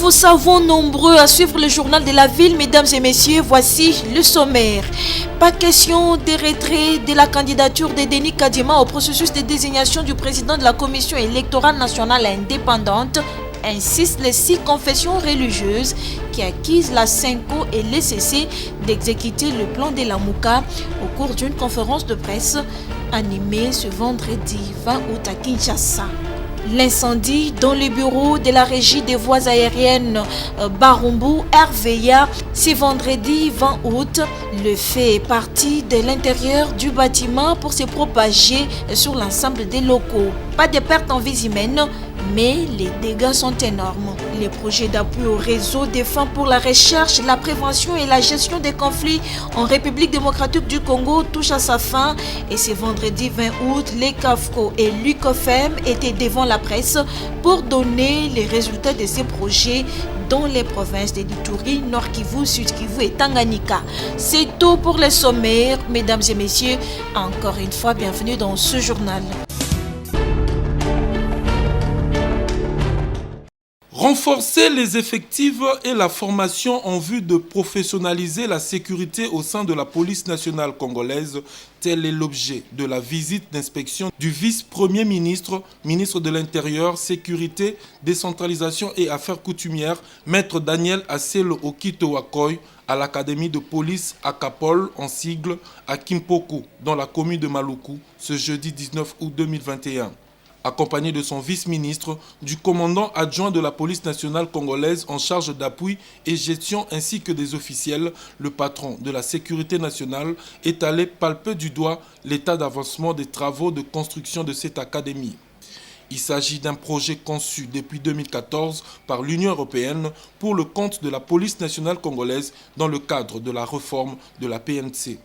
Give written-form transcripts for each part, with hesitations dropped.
vous savons nombreux à suivre le journal de la ville. Mesdames et messieurs, voici le sommaire. Pas question de retrait de la candidature de Denis Kadima au processus de désignation du président de la Commission électorale nationale indépendante, insistent les 6 confessions religieuses qui accusent la Senko et l'ECC d'exécuter le plan de la Mouka au cours d'une conférence de presse animée ce vendredi 20 août à Kinshasa. L'incendie dans le bureau de la régie des voies aériennes Barumbu RVA ce vendredi 20 août. Le fait est parti de l'intérieur du bâtiment pour se propager sur l'ensemble des locaux. Pas de pertes en vie humaine, mais les dégâts sont énormes. Les projets d'appui au réseau des femmes pour la recherche, la prévention et la gestion des conflits en République démocratique du Congo touchent à sa fin. Et ce vendredi 20 août, les CAFCO et l'UCOFEM étaient devant la presse pour donner les résultats de ces projets dans les provinces de l'Ituri, Nord Kivu, Sud Kivu et Tanganyika. C'est tout pour les sommaires. Mesdames et messieurs, encore une fois, bienvenue dans ce journal. Renforcer les effectifs et la formation en vue de professionnaliser la sécurité au sein de la police nationale congolaise, tel est l'objet de la visite d'inspection du vice-premier ministre, ministre de l'Intérieur, Sécurité, Décentralisation et Affaires coutumières, maître Daniel Aselo Okito-Wakoy, à l'académie de police à Kapol, en sigle, à Kimpoku, dans la commune de Maluku, ce jeudi 19 août 2021. Accompagné de son vice-ministre, du commandant adjoint de la police nationale congolaise en charge d'appui et gestion ainsi que des officiels, le patron de la sécurité nationale est allé palper du doigt l'état d'avancement des travaux de construction de cette académie. Il s'agit d'un projet conçu depuis 2014 par l'Union européenne pour le compte de la police nationale congolaise dans le cadre de la réforme de la PNC.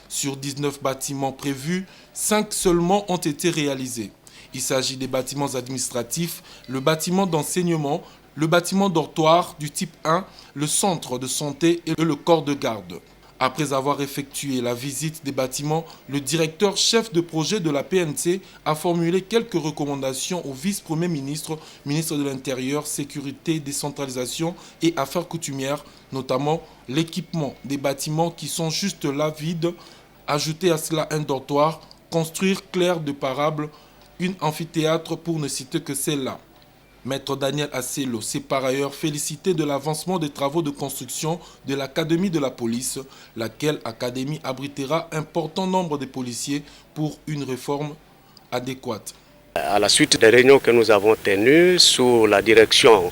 Sur 19 bâtiments prévus, 5 seulement ont été réalisés. Il s'agit des bâtiments administratifs, le bâtiment d'enseignement, le bâtiment dortoir du type 1, le centre de santé et le corps de garde. Après avoir effectué la visite des bâtiments, le directeur chef de projet de la PNC a formulé quelques recommandations au vice-premier ministre, ministre de l'Intérieur, Sécurité, Décentralisation et Affaires coutumières, notamment l'équipement des bâtiments qui sont juste là vides, ajouter à cela un dortoir, construire clair de parables, une amphithéâtre pour ne citer que celle-là. Maître Daniel Aselo s'est par ailleurs félicité de l'avancement des travaux de construction de l'Académie de la police, laquelle académie abritera un important nombre de policiers pour une réforme adéquate. À la suite des réunions que nous avons tenues sous la direction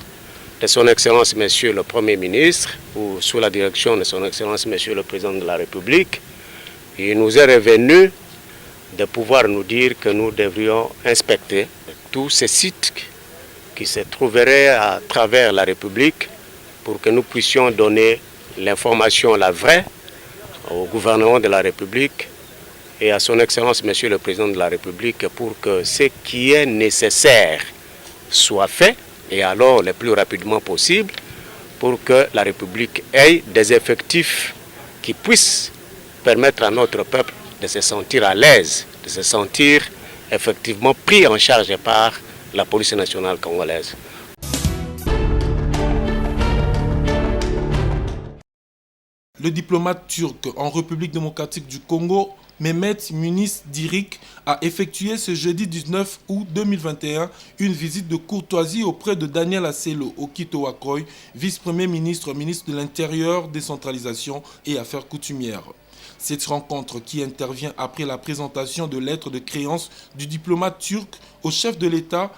de son Excellence Monsieur le Premier ministre ou sous la direction de son Excellence Monsieur le Président de la République, il nous est revenu de pouvoir nous dire que nous devrions inspecter tous ces sites qui se trouveraient à travers la République pour que nous puissions donner l'information, la vraie, au gouvernement de la République et à son Excellence Monsieur le Président de la République pour que ce qui est nécessaire soit fait et alors le plus rapidement possible pour que la République ait des effectifs qui puissent permettre à notre peuple de se sentir à l'aise, de se sentir effectivement pris en charge par la police nationale congolaise. Le diplomate turc en République démocratique du Congo, Mehmet Munis Dirik, a effectué ce jeudi 19 août 2021 une visite de courtoisie auprès de Daniel Aselo Okito-Wakoy, vice-premier ministre, ministre de l'Intérieur, Décentralisation et Affaires coutumières. Cette rencontre, qui intervient après la présentation de lettres de créance du diplomate turc au chef de l'État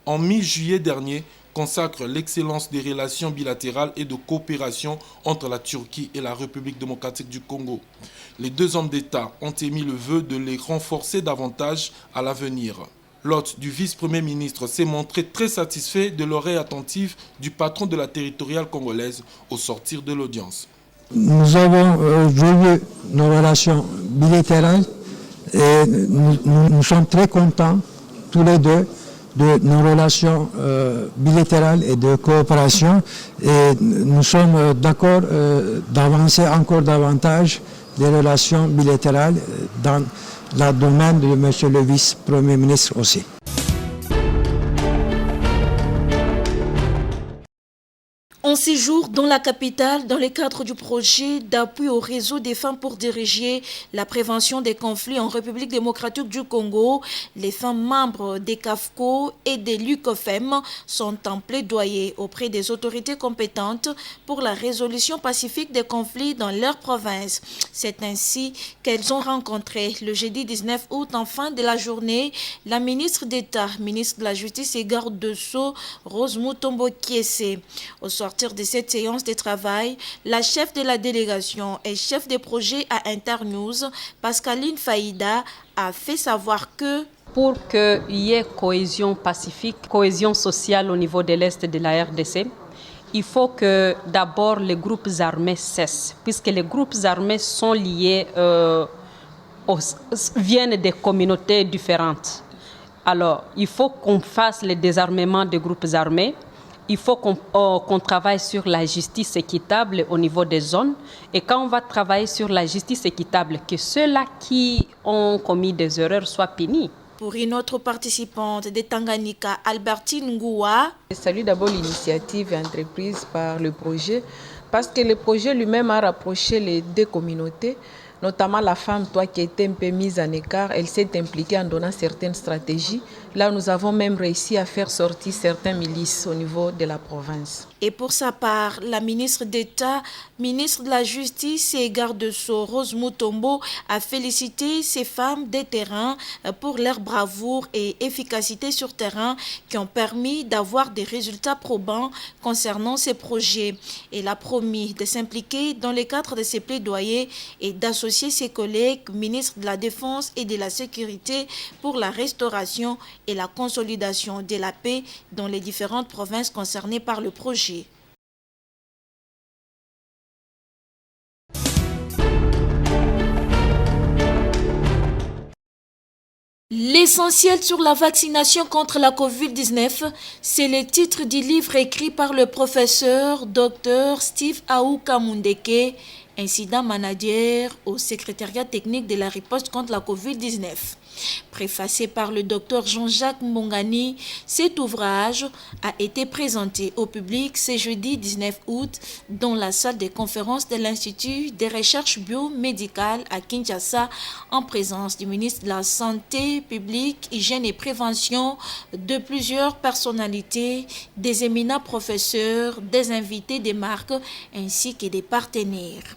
en mi-juillet dernier, consacre l'excellence des relations bilatérales et de coopération entre la Turquie et la République démocratique du Congo. Les deux hommes d'État ont émis le vœu de les renforcer davantage à l'avenir. L'hôte du vice-premier ministre s'est montré très satisfait de l'oreille attentive du patron de la territoriale congolaise au sortir de l'audience. Nous avons revu nos relations bilatérales et nous sommes très contents tous les deux de nos relations bilatérales et de coopération et nous sommes d'accord d'avancer encore davantage les relations bilatérales dans le domaine de M. le vice-premier ministre aussi. En séjour dans la capitale, dans le cadre du projet d'appui au réseau des femmes pour diriger la prévention des conflits en République démocratique du Congo, les femmes membres des CAFCO et des LUCOFEM sont en plaidoyer auprès des autorités compétentes pour la résolution pacifique des conflits dans leur province. C'est ainsi qu'elles ont rencontré le jeudi 19 août en fin de la journée la ministre d'État, ministre de la Justice et garde de Sceaux, Rose Mutombo Kiese. Au sortir de cette séance de travail, la chef de la délégation et chef de projet à Internews, Pascaline Faïda, a fait savoir que pour qu'il y ait cohésion pacifique, cohésion sociale au niveau de l'Est de la RDC, il faut que d'abord les groupes armés cessent, puisque les groupes armés sont liés, viennent des communautés différentes. Alors, il faut qu'on fasse le désarmement des groupes armés. Il faut qu'on travaille sur la justice équitable au niveau des zones. Et quand on va travailler sur la justice équitable, que ceux-là qui ont commis des erreurs soient punis. Pour une autre participante de Tanganyika, Albertine Ngoua. Je salue d'abord l'initiative entreprise par le projet, parce que le projet lui-même a rapproché les deux communautés, notamment la femme, qui était un peu mise en écart. Elle s'est impliquée en donnant certaines stratégies. Là, nous avons même réussi à faire sortir certains milices au niveau de la province. Et pour sa part, la ministre d'État, ministre de la Justice et garde de Sceaux, Rose Mutombo, a félicité ces femmes des terrains pour leur bravoure et efficacité sur terrain qui ont permis d'avoir des résultats probants concernant ces projets. Elle a promis de s'impliquer dans le cadre de ces plaidoyers et d'associer ses collègues ministres de la Défense et de la Sécurité pour la restauration et la consolidation de la paix dans les différentes provinces concernées par le projet. L'essentiel sur la vaccination contre la COVID-19, c'est le titre du livre écrit par le professeur Dr Steve Aouka Mundeke, incident manager au secrétariat technique de la riposte contre la COVID-19. Préfacé par le docteur Jean-Jacques Mbongani, cet ouvrage a été présenté au public ce jeudi 19 août dans la salle de conférence de l'Institut des recherches biomédicales à Kinshasa en présence du ministre de la Santé publique, Hygiène et Prévention, de plusieurs personnalités, des éminents professeurs, des invités des marques ainsi que des partenaires.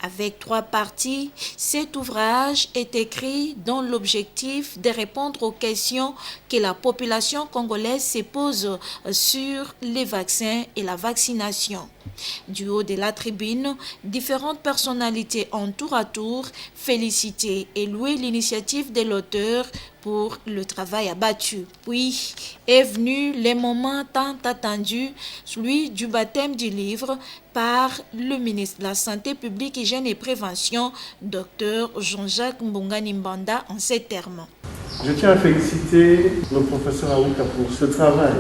Avec 3 parties, cet ouvrage est écrit dans l'objectif de répondre aux questions que la population congolaise se pose sur les vaccins et la vaccination. Du haut de la tribune, différentes personnalités ont tour à tour félicité et loué l'initiative de l'auteur pour le travail abattu. Puis est venu le moment tant attendu, celui du baptême du livre par le ministre de la Santé publique, Hygiène et Prévention, Dr Jean-Jacques Mbongani Mbanda, en ces termes. Je tiens à féliciter le professeur Aouka pour ce travail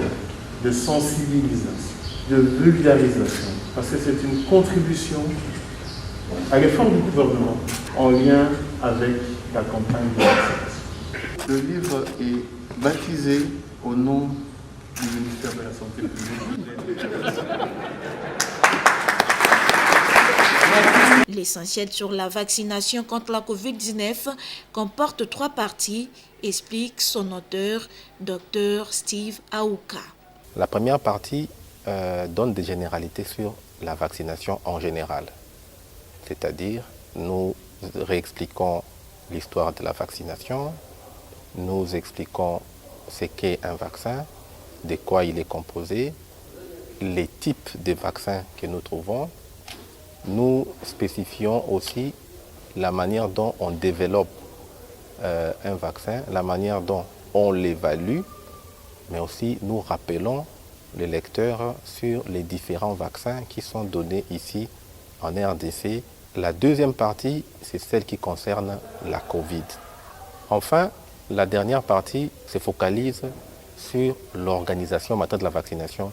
de sensibilisation, de vulgarisation, parce que c'est une contribution à l'effort du gouvernement en lien avec la campagne de vaccination. Le livre est baptisé au nom du ministère de la Santé publique. L'essentiel sur la vaccination contre la COVID-19 comporte 3 parties, explique son auteur, Dr Steve Aouka. La première partie donne des généralités sur la vaccination en général. C'est-à-dire, nous réexpliquons l'histoire de la vaccination, nous expliquons ce qu'est un vaccin, de quoi il est composé, les types de vaccins que nous trouvons. Nous spécifions aussi la manière dont on développe un vaccin, la manière dont on l'évalue, mais aussi nous rappelons les lecteurs sur les différents vaccins qui sont donnés ici en RDC. La deuxième partie, c'est celle qui concerne la COVID. Enfin, la dernière partie se focalise sur l'organisation en matière de la vaccination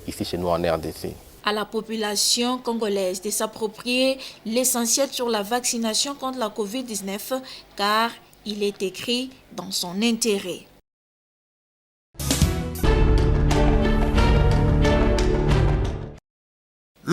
ici chez nous en RDC. À la population congolaise de s'approprier l'essentiel sur la vaccination contre la COVID-19 car il est écrit dans son intérêt.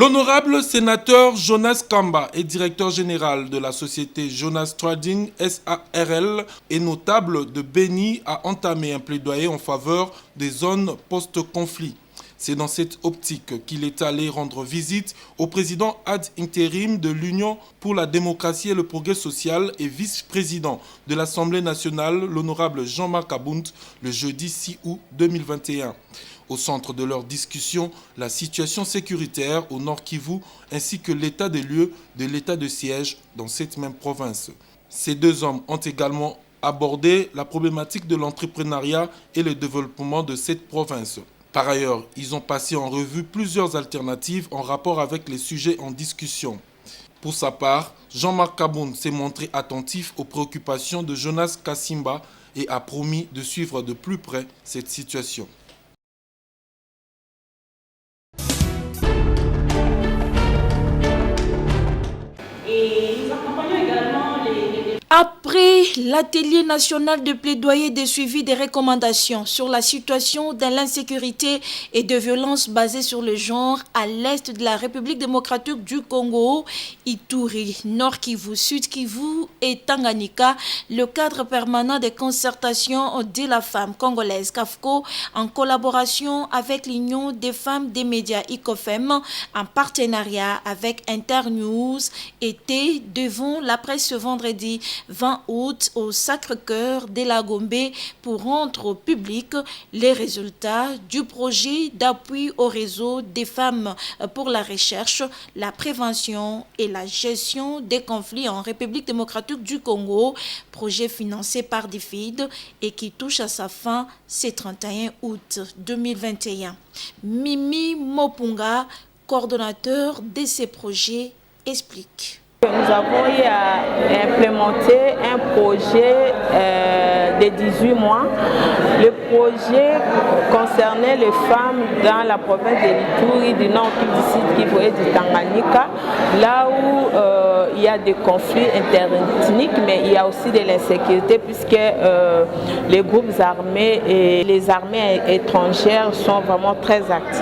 L'honorable sénateur Jonas Kamba est directeur général de la société Jonas Trading SARL et notable de Beni a entamé un plaidoyer en faveur des zones post-conflit. C'est dans cette optique qu'il est allé rendre visite au président ad intérim de l'Union pour la démocratie et le progrès social et vice-président de l'Assemblée nationale, l'honorable Jean-Marc Abound, le jeudi 6 août 2021. Au centre de leur discussion, la situation sécuritaire au Nord Kivu ainsi que l'état des lieux de l'état de siège dans cette même province. Ces deux hommes ont également abordé la problématique de l'entrepreneuriat et le développement de cette province. Par ailleurs, ils ont passé en revue plusieurs alternatives en rapport avec les sujets en discussion. Pour sa part, Jean-Marc Abound s'est montré attentif aux préoccupations de Jonas Kassimba et a promis de suivre de plus près cette situation. Après l'atelier national de plaidoyer de suivi des recommandations sur la situation de l'insécurité et de violence basée sur le genre à l'est de la République démocratique du Congo, Ituri, Nord Kivu, Sud Kivu et Tanganyika, le cadre permanent de concertation de la femme congolaise CAFCO en collaboration avec l'Union des femmes des médias ICOFEM en partenariat avec Internews était devant la presse ce vendredi 20 août au Sacré-Cœur de la Gombe pour rendre au public les résultats du projet d'appui au réseau des femmes pour la recherche, la prévention et la gestion des conflits en République démocratique du Congo, projet financé par DFID et qui touche à sa fin ce 31 août 2021. Mimi Mopunga, coordonnateur de ces projets, explique. Nous avons eu à implémenter un projet de 18 mois. Le projet concernait les femmes dans la province de l'Ituri, du Nord, du Sud Kivu et du Tanganyika, là où il y a des conflits interethniques, mais il y a aussi de l'insécurité puisque les groupes armés et les armées étrangères sont vraiment très actifs.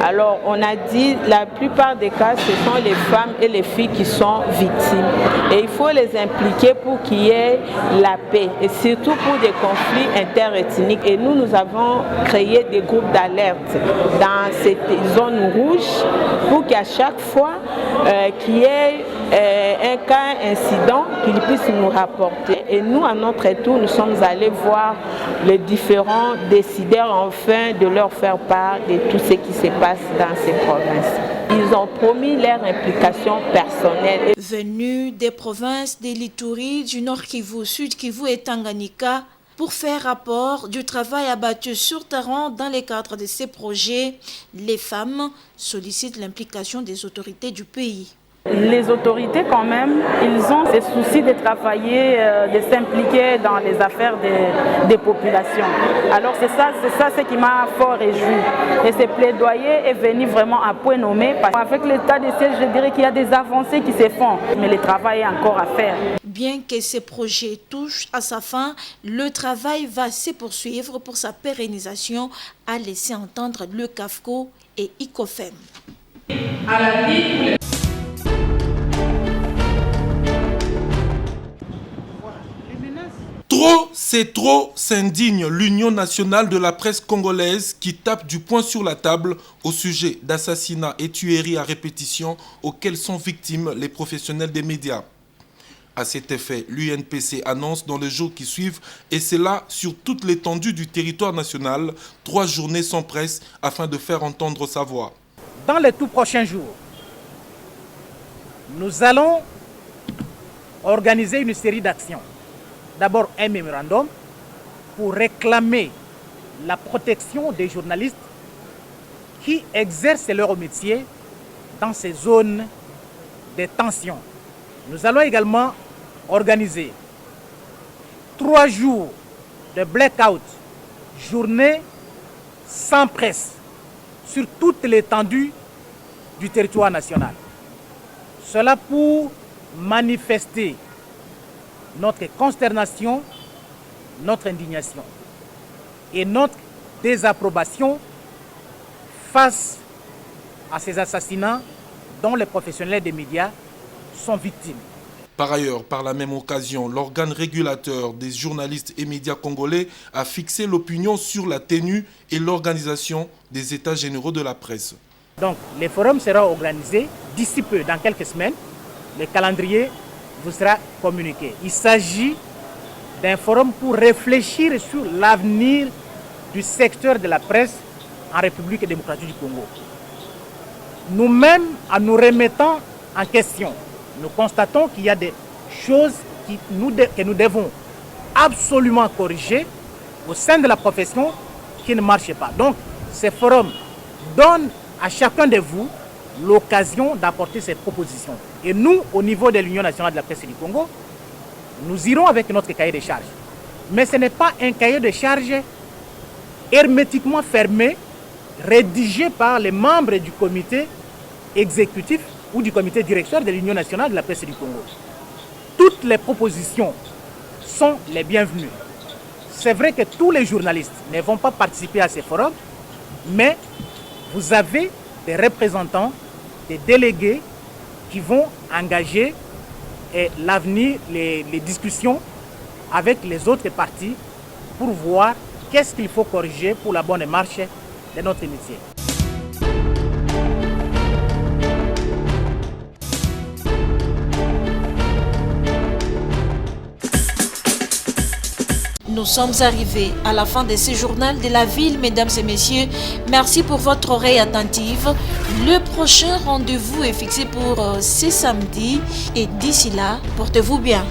Alors on a dit la plupart des cas, ce sont les femmes et les filles qui sont victimes. Et il faut les impliquer pour qu'il y ait la paix et surtout pour des conflits interethniques. Et nous avons créé des groupes d'alerte dans cette zone rouge pour qu'à chaque fois qu'il y ait un cas incident, qu'ils puissent nous rapporter. Et nous, à notre tour, nous sommes allés voir les différents décideurs afin de leur faire part de tout ce qui se passe dans ces provinces. Ils ont promis leur implication personnelle. Venus des provinces de l'Ituri, du Nord Kivu, Sud Kivu et Tanganyika, pour faire rapport du travail abattu sur terrain dans le cadre de ces projets, les femmes sollicitent l'implication des autorités du pays. Les autorités, quand même, ils ont ce souci de travailler, de s'impliquer dans les affaires des populations. Alors c'est ça ce qui m'a fort réjoui. Et ce plaidoyer est venu vraiment à point nommé. Avec l'état de siège, je dirais qu'il y a des avancées qui se font, mais le travail est encore à faire. Bien que ces projets touchent à sa fin, le travail va se poursuivre pour sa pérennisation, a laissé entendre le CAFCO et ICOFEM. Trop, c'est trop, s'indigne l'Union nationale de la presse congolaise qui tape du poing sur la table au sujet d'assassinats et tueries à répétition auxquels sont victimes les professionnels des médias. À cet effet, l'UNPC annonce dans les jours qui suivent, et c'est là sur toute l'étendue du territoire national, 3 journées sans presse afin de faire entendre sa voix. Dans les tout prochains jours, nous allons organiser une série d'actions. D'abord un mémorandum pour réclamer la protection des journalistes qui exercent leur métier dans ces zones de tension. Nous allons également organiser 3 jours de blackout, journée sans presse, sur toute l'étendue du territoire national. Cela pour manifester notre consternation, notre indignation et notre désapprobation face à ces assassinats dont les professionnels des médias sont victimes. Par ailleurs, par la même occasion, l'organe régulateur des journalistes et médias congolais a fixé l'opinion sur la tenue et l'organisation des États généraux de la presse. Donc, les forums seront organisés d'ici peu, dans quelques semaines. Le calendrier vous sera communiqué. Il s'agit d'un forum pour réfléchir sur l'avenir du secteur de la presse en République démocratique du Congo. Nous-mêmes, en nous remettant en question, nous constatons qu'il y a des choses que nous devons absolument corriger au sein de la profession qui ne marchent pas. Donc, ces forums donnent à chacun de vous l'occasion d'apporter ses propositions. Et nous, au niveau de l'Union nationale de la presse du Congo, nous irons avec notre cahier de charges. Mais ce n'est pas un cahier de charges hermétiquement fermé, rédigé par les membres du comité exécutif ou du comité directeur de l'Union nationale de la presse du Congo. Toutes les propositions sont les bienvenues. C'est vrai que tous les journalistes ne vont pas participer à ces forums, mais vous avez des représentants, des délégués qui vont engager l'avenir, les discussions avec les autres parties pour voir qu'est-ce qu'il faut corriger pour la bonne marche de notre métier. Nous sommes arrivés à la fin de ce journal de la ville, mesdames et messieurs. Merci pour votre oreille attentive. Le prochain rendez-vous est fixé pour ce samedi. Et d'ici là, portez-vous bien.